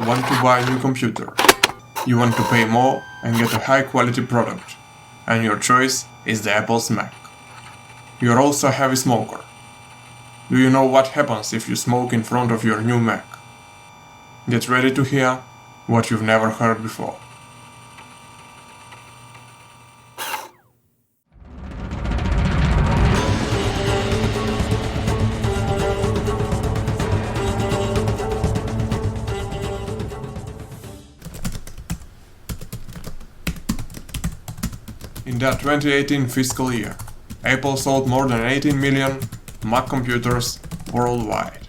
want to buy a new computer. You want to pay more and get a high quality product, and your choice is the Apple's Mac. You're also a heavy smoker. Do you know what happens if you smoke in front of your new Mac? Get ready to hear what you've never heard before. In that 2018 fiscal year, Apple sold more than 18 million Mac computers worldwide.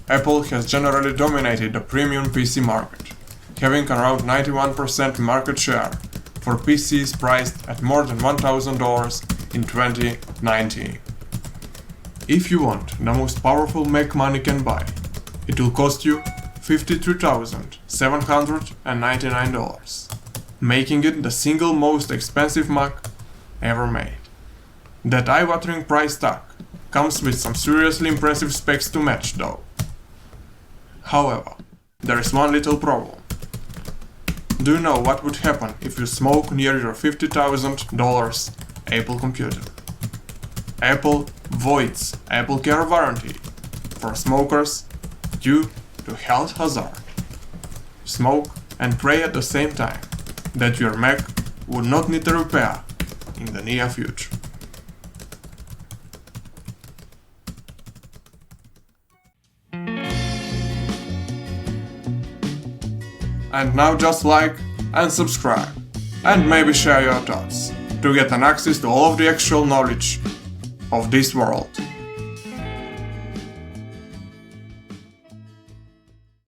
Apple has generally dominated the premium PC market, having around 91% market share for PCs priced at more than $1,000 in 2019. If you want the most powerful Mac money can buy, it will cost you $52,799, making it the single most expensive Mac ever made. That eye-watering price tag comes with some seriously impressive specs to match though. However, there is one little problem. Do you know what would happen if you smoke near your $50,000 Apple computer? Apple voids Apple Care warranty for smokers due to health hazard. Smoke and pray at the same time that your Mac would not need a repair in the near future. And now just like and subscribe, and maybe share your thoughts to get an access to all of the actual knowledge of this world.